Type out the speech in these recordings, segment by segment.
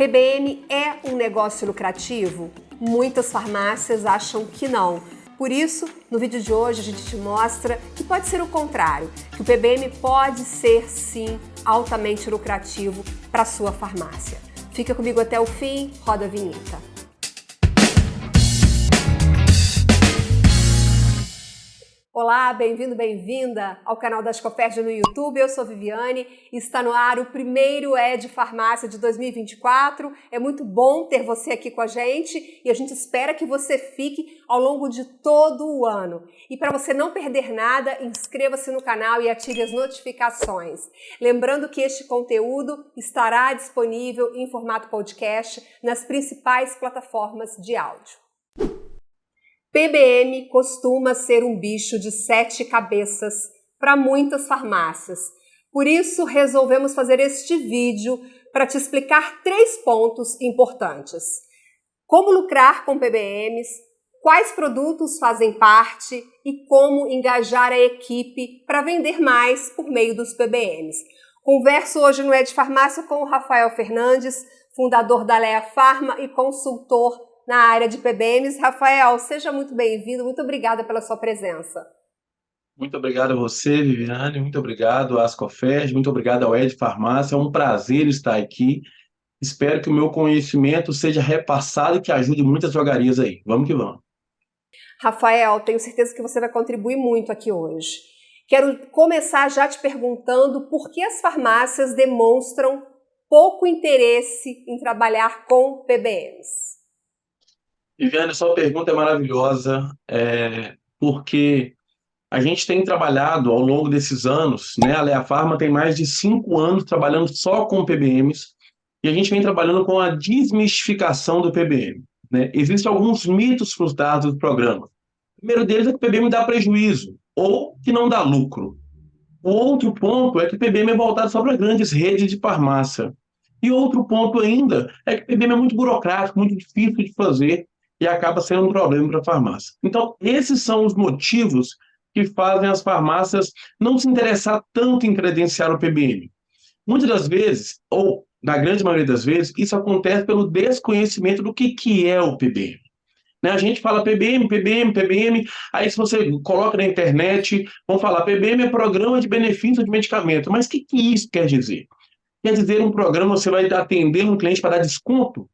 PBM é um negócio lucrativo? Muitas farmácias acham que não. Por isso, no vídeo de hoje a gente te mostra que pode ser o contrário, que o PBM pode ser sim altamente lucrativo para a sua farmácia. Fica comigo até o fim, roda a vinheta. Olá, bem-vindo, bem-vinda ao canal da Ascoferd no YouTube. Eu sou Viviane e está no ar o primeiro ED Farmácia de 2024. É muito bom ter você aqui com a gente e a gente espera que você fique ao longo de todo o ano. E para você não perder nada, inscreva-se no canal e ative as notificações. Lembrando que este conteúdo estará disponível em formato podcast nas principais plataformas de áudio. PBM costuma ser um bicho de 7 cabeças para muitas farmácias. Por isso, resolvemos fazer este vídeo para te explicar 3 pontos importantes. Como lucrar com PBMs, quais produtos fazem parte e como engajar a equipe para vender mais por meio dos PBMs. Converso hoje no ED Farmácia com o Rafael Fernandes, fundador da Lea Pharma e consultor na área de PBMs. Rafael, seja muito bem-vindo, muito obrigada pela sua presença. Muito obrigado a você, Viviane, muito obrigado à Ascoferd, muito obrigado ao ED Farmácia, é um prazer estar aqui. Espero que o meu conhecimento seja repassado e que ajude muitas drogarias aí. Vamos que vamos. Rafael, tenho certeza que você vai contribuir muito aqui hoje. Quero começar já te perguntando por que as farmácias demonstram pouco interesse em trabalhar com PBMs. Viviane, sua pergunta é maravilhosa, porque a gente tem trabalhado ao longo desses anos, né? A Lea Pharma tem mais de 5 anos trabalhando só com PBMs e a gente vem trabalhando com a desmistificação do PBM, né? Existem alguns mitos por trás do programa. O primeiro deles é que o PBM dá prejuízo ou que não dá lucro. O outro ponto é que o PBM é voltado só para grandes redes de farmácia. E outro ponto ainda é que o PBM é muito burocrático, muito difícil de fazer e acaba sendo um problema para a farmácia. Então, esses são os motivos que fazem as farmácias não se interessar tanto em credenciar o PBM. Muitas das vezes, ou na grande maioria das vezes, isso acontece pelo desconhecimento do que é o PBM. Né? A gente fala PBM, PBM, PBM, aí se você coloca na internet, vão falar PBM é Programa de Benefício de Medicamento. Mas o que isso quer dizer? Quer dizer um programa você vai atender um cliente para dar desconto?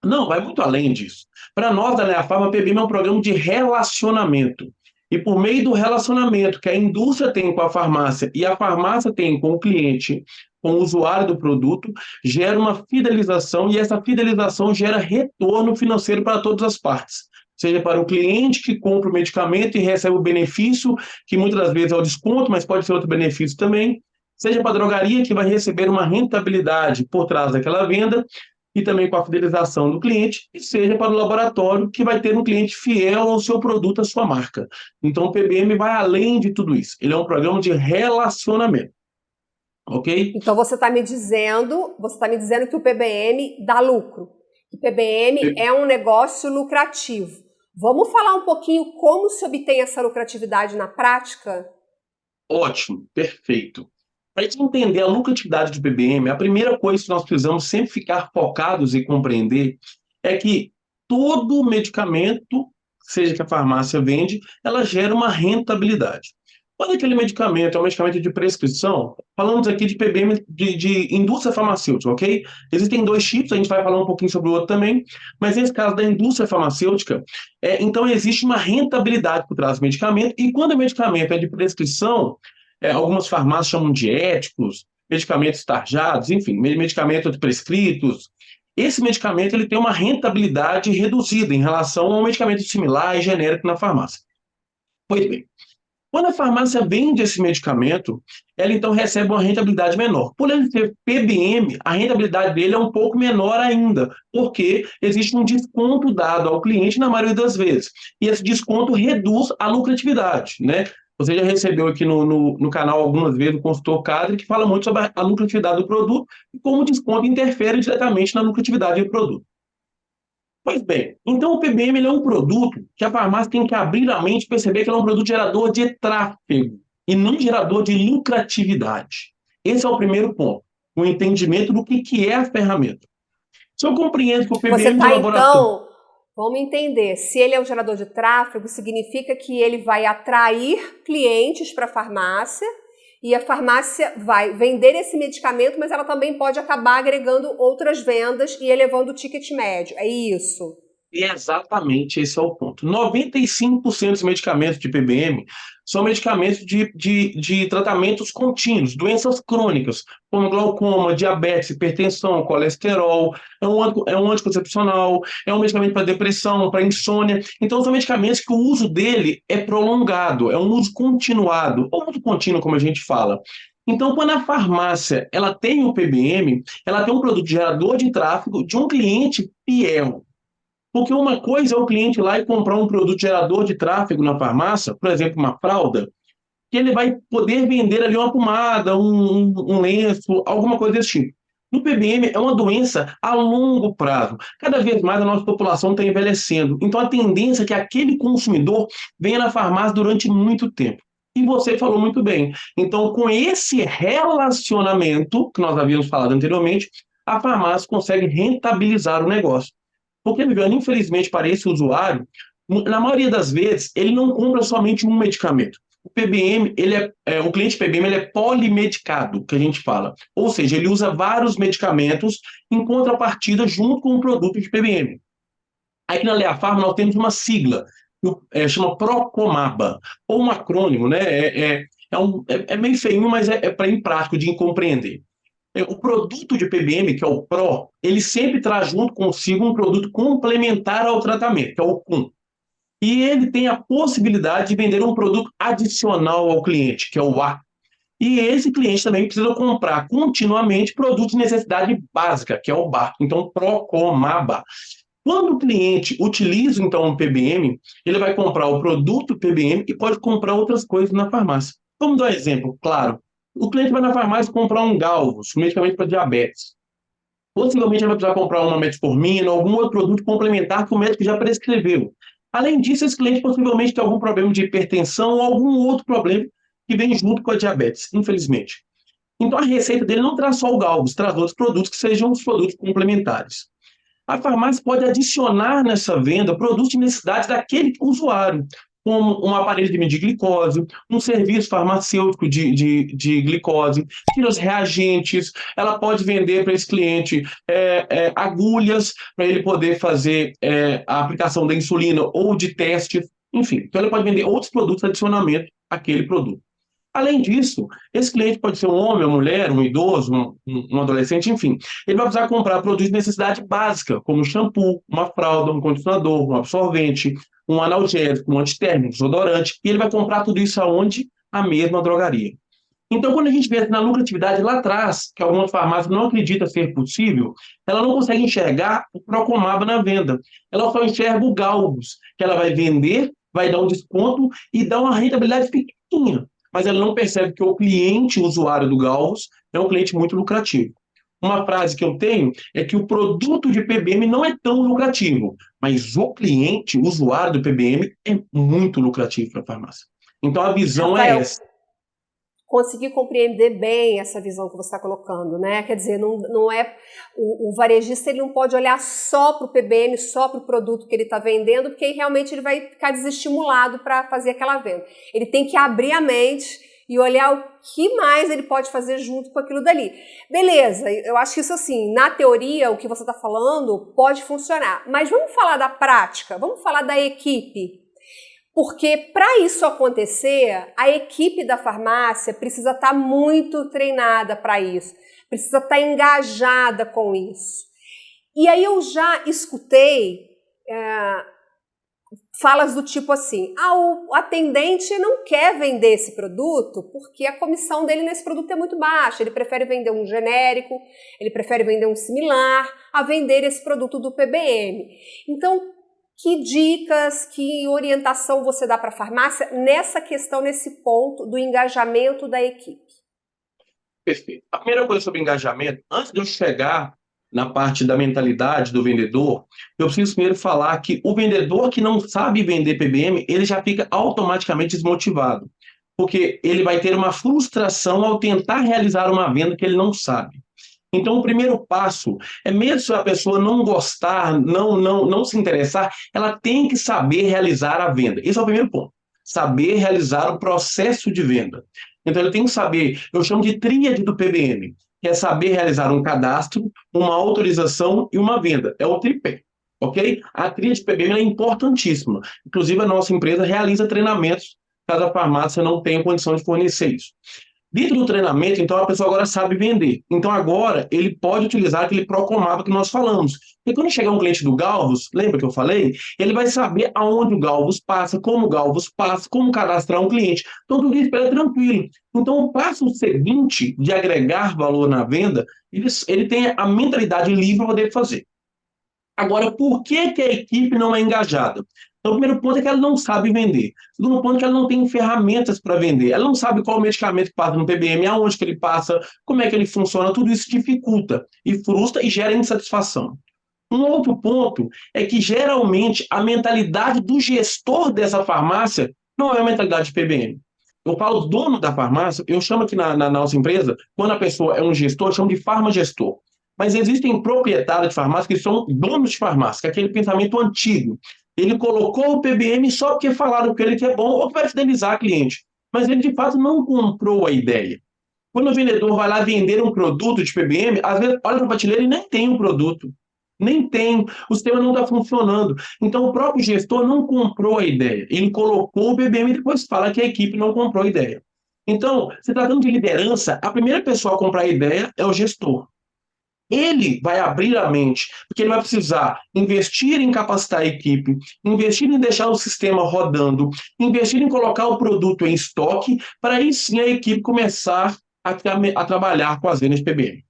Não, vai muito além disso. Para nós da Lea Pharma, a PBM é um programa de relacionamento. E por meio do relacionamento que a indústria tem com a farmácia e a farmácia tem com o cliente, com o usuário do produto, gera uma fidelização e essa fidelização gera retorno financeiro para todas as partes. Seja para o cliente que compra o medicamento e recebe o benefício, que muitas das vezes é o desconto, mas pode ser outro benefício também. Seja para a drogaria, que vai receber uma rentabilidade por trás daquela venda, e também com a fidelização do cliente, e seja para o laboratório, que vai ter um cliente fiel ao seu produto, à sua marca. Então, o PBM vai além de tudo isso. Ele é um programa de relacionamento. Ok? Então, você está me dizendo que o PBM dá lucro. O PBM é um negócio lucrativo. Vamos falar um pouquinho como se obtém essa lucratividade na prática? Ótimo, perfeito. Para a gente entender a lucratividade do PBM, a primeira coisa que nós precisamos sempre ficar focados e compreender é que todo medicamento, seja que a farmácia vende, ela gera uma rentabilidade. Quando aquele medicamento é um medicamento de prescrição, falamos aqui de PBM de indústria farmacêutica, ok? Existem 2 tipos, a gente vai falar um pouquinho sobre o outro também, mas nesse caso da indústria farmacêutica, então existe uma rentabilidade por trás do medicamento, e quando o medicamento é de prescrição, algumas farmácias chamam de éticos, medicamentos tarjados, enfim, medicamentos prescritos. Esse medicamento ele tem uma rentabilidade reduzida em relação a um medicamento similar e genérico na farmácia. Pois bem, quando a farmácia vende esse medicamento, ela então recebe uma rentabilidade menor. Por ele ser PBM, a rentabilidade dele é um pouco menor ainda, porque existe um desconto dado ao cliente na maioria das vezes. E esse desconto reduz a lucratividade, né? Você já recebeu aqui no canal algumas vezes o consultor Cadre, que fala muito sobre a lucratividade do produto e como o desconto interfere diretamente na lucratividade do produto. Pois bem, então o PBM ele é um produto que a farmácia tem que abrir a mente e perceber que ele é um produto gerador de tráfego e não gerador de lucratividade. Esse é o primeiro ponto, o entendimento do que é a ferramenta. Se eu compreendo que o Você PBM do está, laboratório... então, vamos entender, se ele é um gerador de tráfego, significa que ele vai atrair clientes para a farmácia e a farmácia vai vender esse medicamento, mas ela também pode acabar agregando outras vendas e elevando o ticket médio. É isso? E exatamente esse é o ponto. 95% dos medicamentos de PBM são medicamentos de tratamentos contínuos, doenças crônicas, como glaucoma, diabetes, hipertensão, colesterol, é um anticoncepcional, é um medicamento para depressão, para insônia. Então, são medicamentos que o uso dele é prolongado, é um uso continuado, ou uso contínuo, como a gente fala. Então, quando a farmácia ela tem o PBM, ela tem um produto gerador de tráfego de um cliente fiel. Porque uma coisa é o cliente ir lá e comprar um produto gerador de tráfego na farmácia, por exemplo, uma fralda, que ele vai poder vender ali uma pomada, um lenço, alguma coisa desse tipo. No PBM é uma doença a longo prazo. Cada vez mais a nossa população está envelhecendo. Então a tendência é que aquele consumidor venha na farmácia durante muito tempo. E você falou muito bem. Então, com esse relacionamento, que nós havíamos falado anteriormente, a farmácia consegue rentabilizar o negócio. Porque, Viviane, infelizmente, para esse usuário, na maioria das vezes, ele não compra somente um medicamento. O PBM, o cliente PBM, ele é polimedicado, que a gente fala. Ou seja, ele usa vários medicamentos em contrapartida junto com o produto de PBM. Aqui na Lea Pharma nós temos uma sigla, que chama Procomaba, ou um acrônimo, né? É meio feinho, mas é para prático de compreender. O produto de PBM, que é o PRO, ele sempre traz junto consigo um produto complementar ao tratamento, que é o CUM. E ele tem a possibilidade de vender um produto adicional ao cliente, que é o A. E esse cliente também precisa comprar continuamente produtos de necessidade básica, que é o BA. Então, Procomaba. Quando o cliente utiliza, então, um PBM, ele vai comprar o produto PBM e pode comprar outras coisas na farmácia. Vamos dar um exemplo, claro. O cliente vai na farmácia comprar um Galvus, um medicamento para diabetes. Possivelmente ele vai precisar comprar uma metformina, algum outro produto complementar que o médico já prescreveu. Além disso, esse cliente possivelmente tem algum problema de hipertensão ou algum outro problema que vem junto com a diabetes, infelizmente. Então a receita dele não traz só o Galvus, traz outros produtos que sejam os produtos complementares. A farmácia pode adicionar nessa venda produtos de necessidade daquele usuário, como um aparelho de medir glicose, um serviço farmacêutico de glicose, tira os reagentes, ela pode vender para esse cliente agulhas para ele poder fazer a aplicação da insulina ou de testes, enfim. Então, ele pode vender outros produtos de adicionamento àquele produto. Além disso, esse cliente pode ser um homem, uma mulher, um idoso, um adolescente, enfim. Ele vai precisar comprar produtos de necessidade básica, como shampoo, uma fralda, um condicionador, um absorvente, um analgésico, um antitérmico, um desodorante, e ele vai comprar tudo isso aonde? A mesma drogaria. Então, quando a gente vê na lucratividade lá atrás, que algumas farmácias não acreditam ser possível, ela não consegue enxergar o Procomaba na venda. Ela só enxerga o Galvus, que ela vai vender, vai dar um desconto e dar uma rentabilidade pequenininha. Mas ela não percebe que o cliente o usuário do Galvus é um cliente muito lucrativo. Uma frase que eu tenho é que o produto de PBM não é tão lucrativo, mas o cliente, o usuário do PBM, é muito lucrativo para a farmácia. Então a visão é Rafael, essa. consegui compreender bem essa visão que você está colocando, né? Quer dizer, não é o varejista, ele não pode olhar só para o PBM, só para o produto que ele está vendendo, porque aí realmente ele vai ficar desestimulado para fazer aquela venda. Ele tem que abrir a mente e olhar o que mais ele pode fazer junto com aquilo dali. Beleza, eu acho que isso assim, na teoria, o que você está falando pode funcionar. Mas vamos falar da prática, vamos falar da equipe. Porque para isso acontecer, a equipe da farmácia precisa estar muito treinada para isso, precisa estar engajada com isso. E aí eu já escutei falas do tipo assim, o atendente não quer vender esse produto porque a comissão dele nesse produto é muito baixa, ele prefere vender um genérico, ele prefere vender um similar a vender esse produto do PBM. Então, que dicas, que orientação você dá para a farmácia nessa questão, nesse ponto do engajamento da equipe? Perfeito. A primeira coisa sobre engajamento, antes de eu chegar na parte da mentalidade do vendedor, eu preciso primeiro falar que o vendedor que não sabe vender PBM, ele já fica automaticamente desmotivado, porque ele vai ter uma frustração ao tentar realizar uma venda que ele não sabe. Então, o primeiro passo é, mesmo se a pessoa não gostar, não se interessar, ela tem que saber realizar a venda. Esse é o primeiro ponto. Saber realizar o processo de venda. Então, ele tem que saber, eu chamo de tríade do PBM, que é saber realizar um cadastro, uma autorização e uma venda. É o tripé, ok? A tríade do PBM é importantíssima. Inclusive, a nossa empresa realiza treinamentos caso a farmácia não tenha condição de fornecer isso. Dentro do treinamento, então, a pessoa agora sabe vender. Então, agora, ele pode utilizar aquele Procomapa que nós falamos. E quando chegar um cliente do Galvus, lembra que eu falei? Ele vai saber aonde o Galvus passa, como o Galvus passa, como cadastrar um cliente. Então, tudo isso é tranquilo. Então, o passo seguinte de agregar valor na venda, ele tem a mentalidade livre para poder fazer. Agora, por que que a equipe não é engajada? Então, o primeiro ponto é que ela não sabe vender. O segundo ponto é que ela não tem ferramentas para vender. Ela não sabe qual medicamento que passa no PBM, aonde que ele passa, como é que ele funciona. Tudo isso dificulta e frustra e gera insatisfação. Um outro ponto é que, geralmente, a mentalidade do gestor dessa farmácia não é a mentalidade de PBM. Eu falo dono da farmácia, eu chamo aqui na nossa empresa, quando a pessoa é um gestor, eu chamo de farmagestor. Mas existem proprietários de farmácia que são donos de farmácia, que é aquele pensamento antigo. Ele colocou o PBM só porque falaram que ele que é bom ou que vai fidelizar cliente. Mas ele, de fato, não comprou a ideia. Quando o vendedor vai lá vender um produto de PBM, às vezes olha para a prateleira e nem tem um produto. Nem tem, o sistema não está funcionando. Então, o próprio gestor não comprou a ideia. Ele colocou o PBM e depois fala que a equipe não comprou a ideia. Então, se tratando de liderança, a primeira pessoa a comprar a ideia é o gestor. Ele vai abrir a mente, porque ele vai precisar investir em capacitar a equipe, investir em deixar o sistema rodando, investir em colocar o produto em estoque, para aí sim a equipe começar a trabalhar com as vendas de PBM.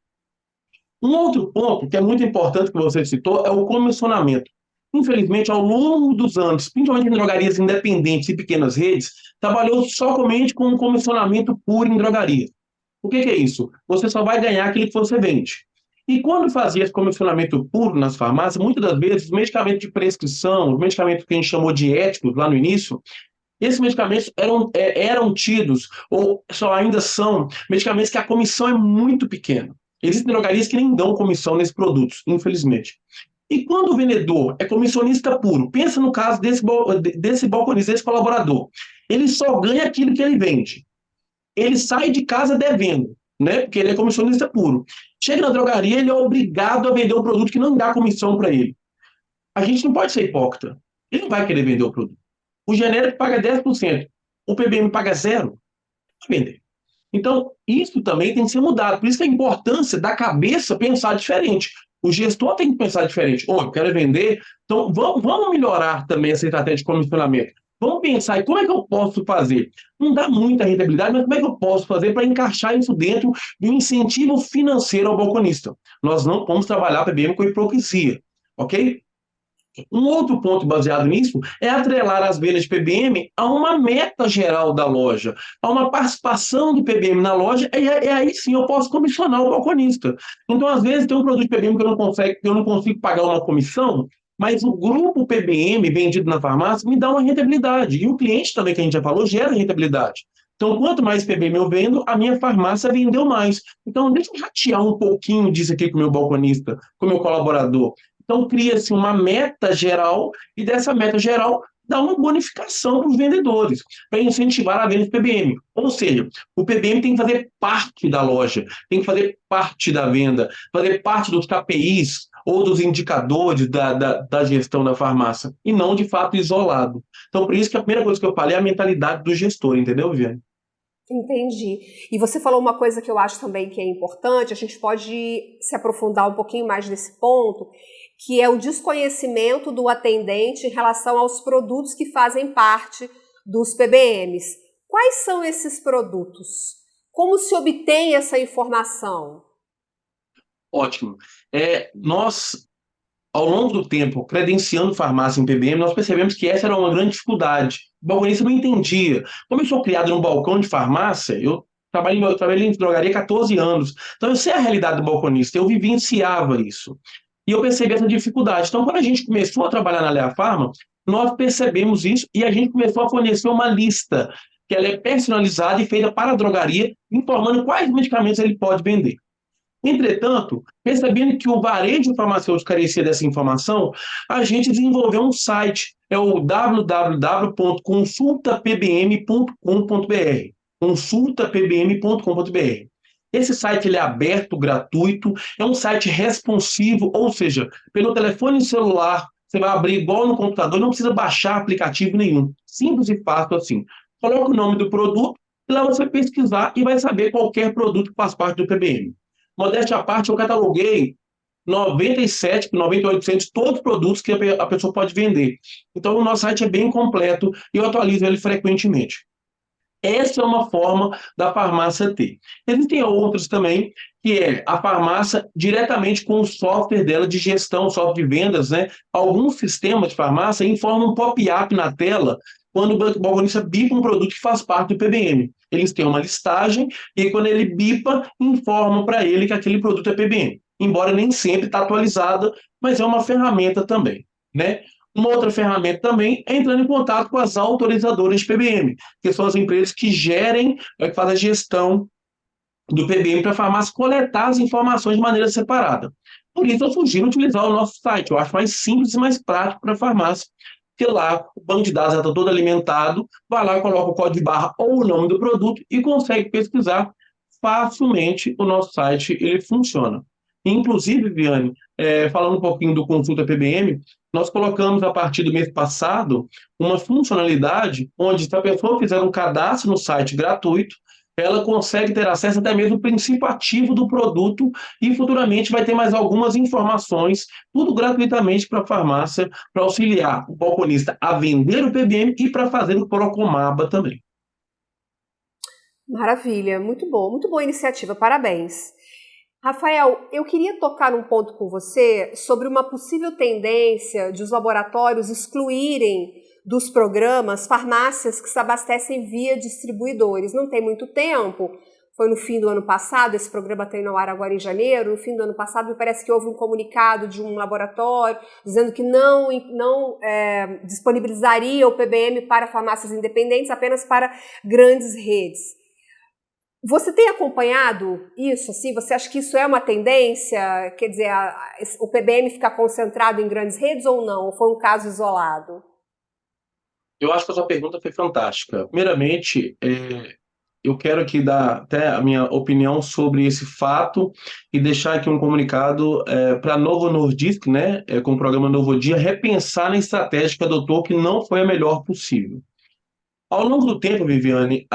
Um outro ponto que é muito importante que você citou é o comissionamento. Infelizmente, ao longo dos anos, principalmente em drogarias independentes e pequenas redes, trabalhou somente com um comissionamento puro em drogaria. O que é isso? Você só vai ganhar aquilo que você vende. E quando fazia esse comissionamento puro nas farmácias, muitas das vezes, os medicamentos de prescrição, os medicamentos que a gente chamou de éticos lá no início, esses medicamentos eram tidos, ou só ainda são, medicamentos que a comissão é muito pequena. Existem drogarias que nem dão comissão nesses produtos, infelizmente. E quando o vendedor é comissionista puro, pensa no caso desse balconista, desse colaborador, ele só ganha aquilo que ele vende. Ele sai de casa devendo, né? Porque ele é comissionista puro. Chega na drogaria, ele é obrigado a vender um produto que não dá comissão para ele. A gente não pode ser hipócrita. Ele não vai querer vender o produto. O genérico paga 10%, o PBM paga zero, vai vender. Então, isso também tem que ser mudado. Por isso que a importância da cabeça pensar diferente. O gestor tem que pensar diferente. Oh, eu quero vender, então vamos melhorar também essa estratégia de comissionamento. Vamos pensar em como é que eu posso fazer. Não dá muita rentabilidade, mas como é que eu posso fazer para encaixar isso dentro de um incentivo financeiro ao balconista? Nós não vamos trabalhar PBM com hipocrisia, ok? Um outro ponto baseado nisso é atrelar as vendas de PBM a uma meta geral da loja, a uma participação do PBM na loja, e aí sim eu posso comissionar o balconista. Então, às vezes, tem um produto de PBM que eu não consigo pagar uma comissão, mas o grupo PBM vendido na farmácia me dá uma rentabilidade. E o cliente também, que a gente já falou, gera rentabilidade. Então, quanto mais PBM eu vendo, a minha farmácia vendeu mais. Então, deixa eu ratear um pouquinho disso aqui com o meu balconista, com o meu colaborador. Então, cria-se uma meta geral e dessa meta geral dá uma bonificação para os vendedores, para incentivar a venda de PBM. Ou seja, o PBM tem que fazer parte da loja, tem que fazer parte da venda, fazer parte dos KPIs ou dos indicadores da gestão da farmácia, e não, de fato, isolado. Então, por isso que a primeira coisa que eu falei é a mentalidade do gestor, entendeu, Viviane? Entendi. E você falou uma coisa que eu acho também que é importante, a gente pode se aprofundar um pouquinho mais nesse ponto, que é o desconhecimento do atendente em relação aos produtos que fazem parte dos PBMs. Quais são esses produtos? Como se obtém essa informação? Ótimo. Nós, ao longo do tempo, credenciando farmácia em PBM, nós percebemos que essa era uma grande dificuldade. O balconista não entendia. Como eu sou criado num balcão de farmácia, eu trabalhei em drogaria há 14 anos. Então, eu sei a realidade do balconista, eu vivenciava isso. E eu percebi essa dificuldade. Então, quando a gente começou a trabalhar na Lea Farma, nós percebemos isso e a gente começou a fornecer uma lista, que ela é personalizada e feita para a drogaria, informando quais medicamentos ele pode vender. Entretanto, percebendo que o varejo farmacêutico carecia dessa informação, a gente desenvolveu um site, é o www.consultapbm.com.br, consultapbm.com.br. Esse site ele é aberto, gratuito, é um site responsivo, ou seja, pelo telefone celular, você vai abrir igual no computador, não precisa baixar aplicativo nenhum. Simples e fácil assim. Coloca o nome do produto, e lá você vai pesquisar e vai saber qualquer produto que faz parte do PBM. Modéstia à parte, eu cataloguei 97, 98% de todos os produtos que a pessoa pode vender. Então, o nosso site é bem completo e eu atualizo ele frequentemente. Essa é uma forma da farmácia ter. Existem outros também, que é a farmácia diretamente com o software dela de gestão, software de vendas, né? Alguns sistemas de farmácia informam um pop-up na tela quando o balconista bipa um produto que faz parte do PBM. Eles têm uma listagem e quando ele bipa, informam para ele que aquele produto é PBM. Embora nem sempre está atualizada, mas é uma ferramenta também, né? Uma outra ferramenta também é entrando em contato com as autorizadoras de PBM, que são as empresas que gerem, que fazem a gestão do PBM para a farmácia coletar as informações de maneira separada. Por isso, eu sugiro utilizar o nosso site. Eu acho mais simples e mais prático para a farmácia, porque lá o banco de dados já está todo alimentado, vai lá, coloca o código de barra ou o nome do produto e consegue pesquisar facilmente o nosso site, ele funciona. Inclusive, Viane, falando um pouquinho do Consulta PBM, nós colocamos a partir do mês passado uma funcionalidade onde, se a pessoa fizer um cadastro no site gratuito, ela consegue ter acesso até mesmo ao princípio ativo do produto e futuramente vai ter mais algumas informações, tudo gratuitamente para a farmácia, para auxiliar o balconista a vender o PBM e para fazer o Procomaba também. Maravilha, muito bom, muito boa iniciativa, parabéns. Rafael, eu queria tocar num ponto com você sobre uma possível tendência de os laboratórios excluírem dos programas farmácias que se abastecem via distribuidores. Não tem muito tempo, foi no fim do ano passado, esse programa está no ar agora em janeiro, no fim do ano passado me parece que houve um comunicado de um laboratório dizendo que não disponibilizaria o PBM para farmácias independentes, apenas para grandes redes. Você tem acompanhado isso? Assim? Você acha que isso é uma tendência? Quer dizer, o PBM ficar concentrado em grandes redes ou não? Ou foi um caso isolado? Eu acho que a sua pergunta foi fantástica. Primeiramente, eu quero aqui dar até a minha opinião sobre esse fato e deixar aqui um comunicado para a Novo Nordisk, né, com o programa Novo Dia, repensar na estratégia que adotou, que não foi a melhor possível. Ao longo do tempo, Viviane,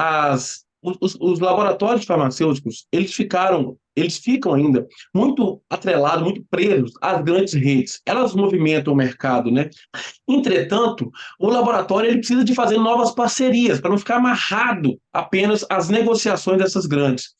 os laboratórios farmacêuticos, eles ficam ainda muito atrelados, muito presos às grandes redes. Elas movimentam o mercado, né? Entretanto, o laboratório ele precisa de fazer novas parcerias para não ficar amarrado apenas às negociações dessas grandes.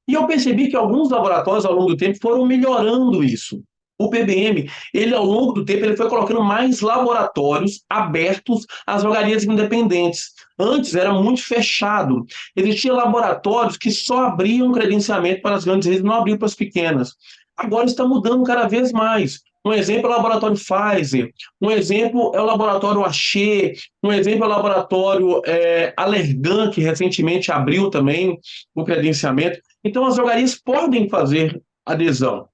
E eu percebi que alguns laboratórios, ao longo do tempo, foram melhorando isso. O PBM, ele ao longo do tempo, ele foi colocando mais laboratórios abertos às drogarias independentes. Antes era muito fechado. Existiam laboratórios que só abriam credenciamento para as grandes redes, não abriam para as pequenas. Agora está mudando cada vez mais. Um exemplo é o laboratório Pfizer, um exemplo é o laboratório Axê, um exemplo é o laboratório Allergan, que recentemente abriu também o credenciamento. Então, as drogarias podem fazer adesão.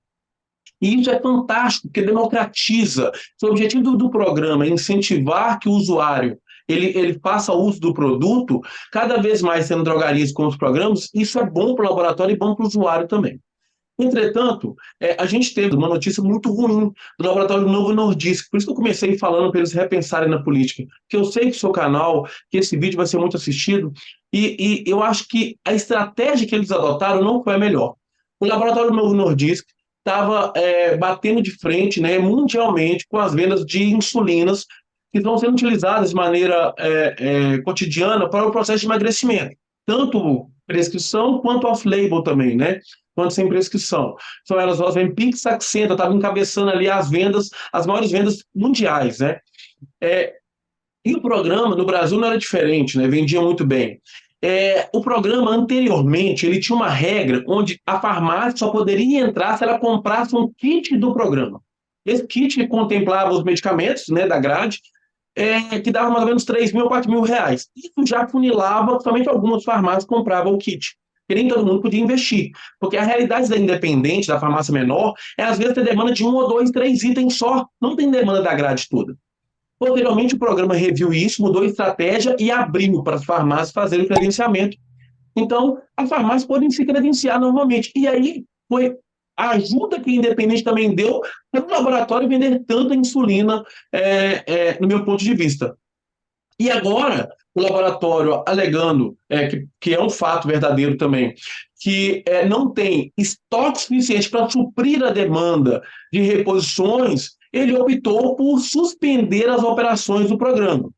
E isso é fantástico, porque democratiza. O objetivo do programa é incentivar que o usuário ele faça uso do produto, cada vez mais sendo drogarias com os programas, isso é bom para o laboratório e bom para o usuário também. Entretanto, a gente teve uma notícia muito ruim do laboratório Novo Nordisk, por isso que eu comecei falando para eles repensarem na política, porque eu sei que o seu canal, que esse vídeo vai ser muito assistido, e eu acho que a estratégia que eles adotaram não foi a melhor. O laboratório Novo Nordisk estava batendo de frente, né, mundialmente com as vendas de insulinas que estão sendo utilizadas de maneira cotidiana para o processo de emagrecimento, tanto prescrição quanto off-label também, né? Quanto sem prescrição. São elas, Ozempic e Saxenda, estavam encabeçando ali as vendas, as maiores vendas mundiais, né? E o programa no Brasil não era diferente, né? Vendia muito bem. O programa anteriormente ele tinha uma regra onde a farmácia só poderia entrar se ela comprasse um kit do programa. Esse kit contemplava os medicamentos, né, da grade, que dava mais ou menos 3 mil, 4 mil reais. Isso já funilava, somente algumas farmácias compravam o kit. porque nem todo mundo podia investir. Porque a realidade da independente, da farmácia menor, é às vezes ter demanda de 1 ou 2, 3 itens só, não tem demanda da grade toda. Posteriormente, o programa reviu isso, mudou a estratégia e abriu para as farmácias fazerem o credenciamento. Então, as farmácias podem se credenciar normalmente. E aí, foi a ajuda que a Independente também deu para o laboratório vender tanta insulina, no meu ponto de vista. E agora, o laboratório alegando, que é um fato verdadeiro também, que não tem estoque suficiente para suprir a demanda de reposições, ele optou por suspender as operações do programa.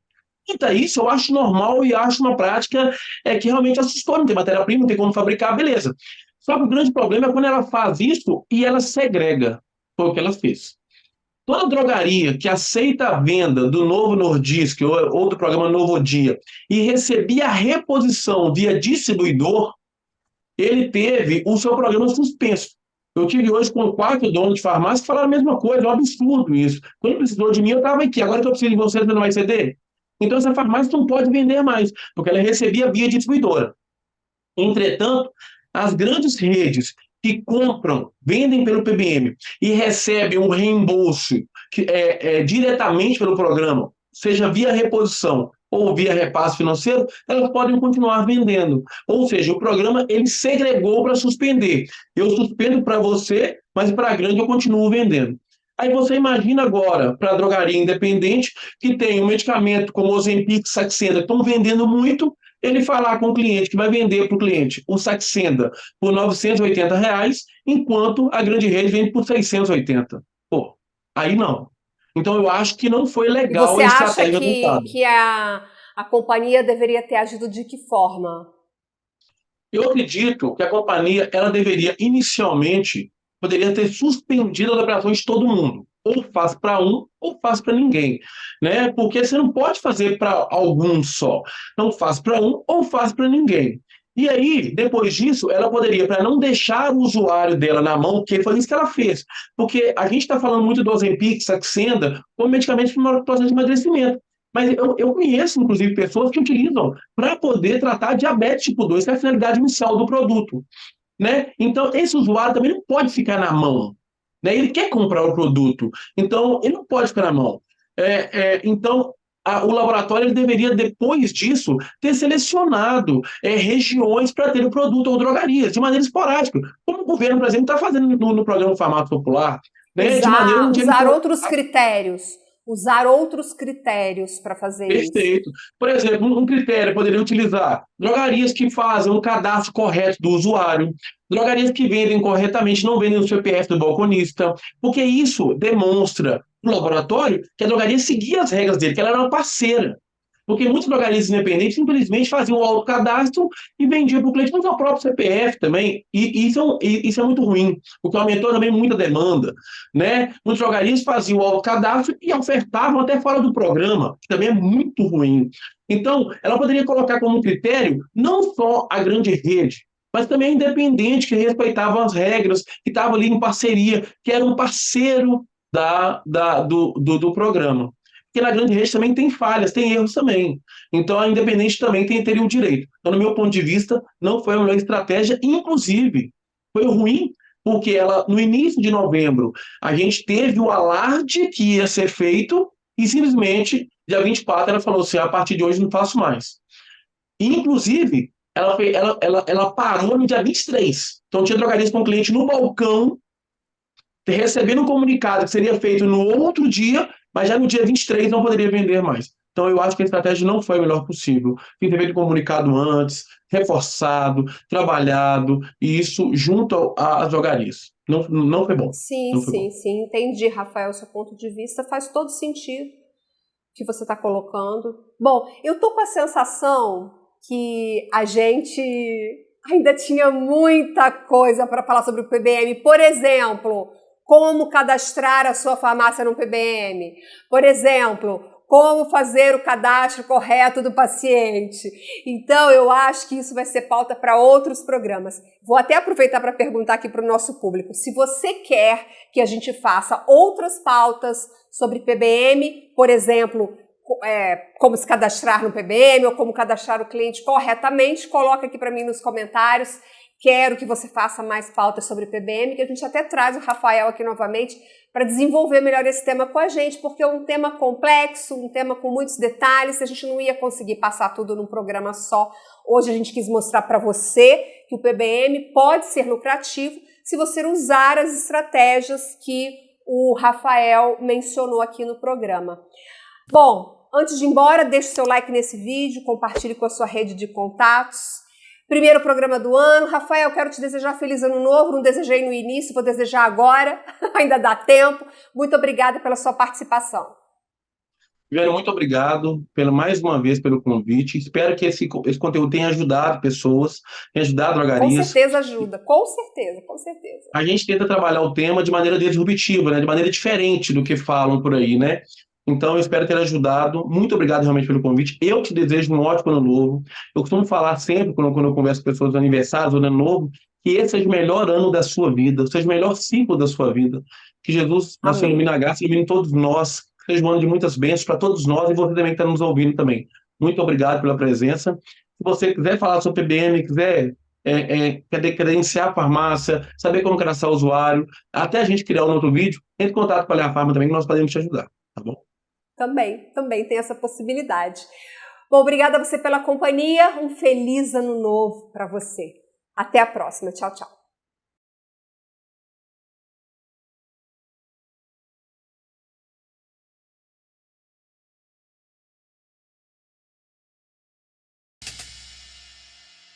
Então, isso eu acho normal e acho uma prática que realmente assustou. Não tem matéria-prima, não tem como fabricar, beleza. Só que o grande problema é quando ela faz isso e ela segrega. Foi o que ela fez. Toda drogaria que aceita a venda do Novo Nordisk ou do programa Novo Dia e recebia a reposição via distribuidor, ele teve o seu programa suspenso. Eu tive hoje com 4 donos de farmácia que falaram a mesma coisa, é um absurdo isso. Quando precisou de mim, eu estava aqui. Agora que eu preciso de vocês, você não vai ceder? Então, essa farmácia não pode vender mais, porque ela recebia via distribuidora. Entretanto, as grandes redes que compram, vendem pelo PBM e recebem um reembolso diretamente pelo programa, seja via reposição ou via repasse financeiro, elas podem continuar vendendo. Ou seja, o programa ele segregou para suspender. Eu suspendo para você, mas para a grande eu continuo vendendo. Aí você imagina agora, para a drogaria independente, que tem um medicamento como Ozempic, Saxenda, que estão vendendo muito, ele falar com o cliente que vai vender para o cliente o Saxenda por R$ 980, enquanto a grande rede vende por 680. Pô, aí não. Então eu acho que não foi E legal você a acha estratégia adotada. que a companhia deveria ter agido de que forma? Eu acredito que a companhia ela deveria inicialmente poderia ter suspendido as operações de todo mundo. Ou faz para um, ou faz para ninguém, né? Porque você não pode fazer para algum só. Não faz para um ou faz para ninguém. E aí, depois disso, ela poderia, para não deixar o usuário dela na mão, que foi isso que ela fez. Porque a gente está falando muito do Ozempic, Saxenda, como medicamento para o processo de emagrecimento. Mas eu conheço, inclusive, pessoas que utilizam para poder tratar diabetes tipo 2, que é a finalidade inicial do produto, né? Então, esse usuário também não pode ficar na mão, né? Ele quer comprar o produto, então ele não pode ficar na mão. Então, o laboratório ele deveria, depois disso, ter selecionado regiões para ter o produto ou drogarias, de maneira esporádica, como o governo, por exemplo, está fazendo no programa Farmácia Popular, né? De maneira onde ele Usar outros critérios. Usar outros critérios para fazer isso. perfeito. Por exemplo, um critério poderia utilizar drogarias que fazem um cadastro correto do usuário, drogarias que vendem corretamente, não vendem o CPF do balconista, porque isso demonstra no laboratório que a drogaria seguia as regras dele, que ela era uma parceira. Porque muitos drogarias independentes simplesmente faziam o autocadastro e vendiam para o cliente, mas o próprio CPF também. E isso é muito ruim, porque aumentou também muita demanda, né? Muitos drogarias faziam o autocadastro e ofertavam até fora do programa, que também é muito ruim. Então, ela poderia colocar como critério não só a grande rede, mas também a independente, que respeitava as regras, que estava ali em parceria, que era um parceiro do programa. Porque na grande rede também tem falhas, tem erros também. Então a independente também teria o direito. Então, no meu ponto de vista, não foi a melhor estratégia, inclusive foi ruim, porque ela, no início de novembro, a gente teve o alarde que ia ser feito e simplesmente, dia 24, ela falou assim: a partir de hoje não faço mais. E, inclusive, ela parou no dia 23. Então tinha drogarias com o cliente no balcão recebendo um comunicado que seria feito no outro dia, mas já no dia 23 não poderia vender mais. Então, eu acho que a estratégia não foi a melhor possível. Tem que ter feito comunicado antes, reforçado, trabalhado, e isso junto às drogarias. Não, não foi bom. Sim, Não foi bom. sim, sim. Entendi, Rafael, seu ponto de vista faz todo sentido que você está colocando. Bom, eu tô com a sensação que a gente ainda tinha muita coisa para falar sobre o PBM. Por exemplo, como cadastrar a sua farmácia no PBM. Por exemplo, como fazer o cadastro correto do paciente. Então, eu acho que isso vai ser pauta para outros programas. Vou até aproveitar para perguntar aqui para o nosso público. Se você quer que a gente faça outras pautas sobre PBM, por exemplo, como se cadastrar no PBM ou como cadastrar o cliente corretamente, coloca aqui para mim nos comentários. Quero que você faça mais pautas sobre PBM, que a gente até traz o Rafael aqui novamente para desenvolver melhor esse tema com a gente, porque é um tema complexo, um tema com muitos detalhes, a gente não ia conseguir passar tudo num programa só. Hoje a gente quis mostrar para você que o PBM pode ser lucrativo se você usar as estratégias que o Rafael mencionou aqui no programa. Bom, antes de ir embora, deixe seu like nesse vídeo, compartilhe com a sua rede de contatos. Primeiro programa do ano. Rafael, quero te desejar feliz ano novo. Não desejei no início, vou desejar agora. Ainda dá tempo. Muito obrigada pela sua participação. Viviane, muito obrigado mais uma vez pelo convite. Espero que esse conteúdo tenha ajudado pessoas, tenha ajudado Com drogarias. certeza ajuda, com certeza, com certeza. A gente tenta trabalhar o tema de maneira disruptiva, né? De maneira diferente do que falam por aí, né? Então, eu espero ter ajudado. Muito obrigado realmente pelo convite. Eu te desejo um ótimo ano novo. Eu costumo falar sempre, quando eu converso com pessoas do aniversário, do ano novo, que esse seja o melhor ano da sua vida, seja o melhor ciclo da sua vida. Que Jesus, na sua ilumina graça, ilumine todos nós. Seja um ano de muitas bênçãos para todos nós e você também que está nos ouvindo também. Muito obrigado pela presença. Se você quiser falar sobre PBM, quiser credenciar a farmácia, saber como cadastrar o usuário, até a gente criar um outro vídeo, entre em contato com a Lea Farma também, que nós podemos te ajudar, tá bom? Também tem essa possibilidade. Bom, obrigada a você pela companhia. Um feliz ano novo para você. Até a próxima. Tchau, tchau.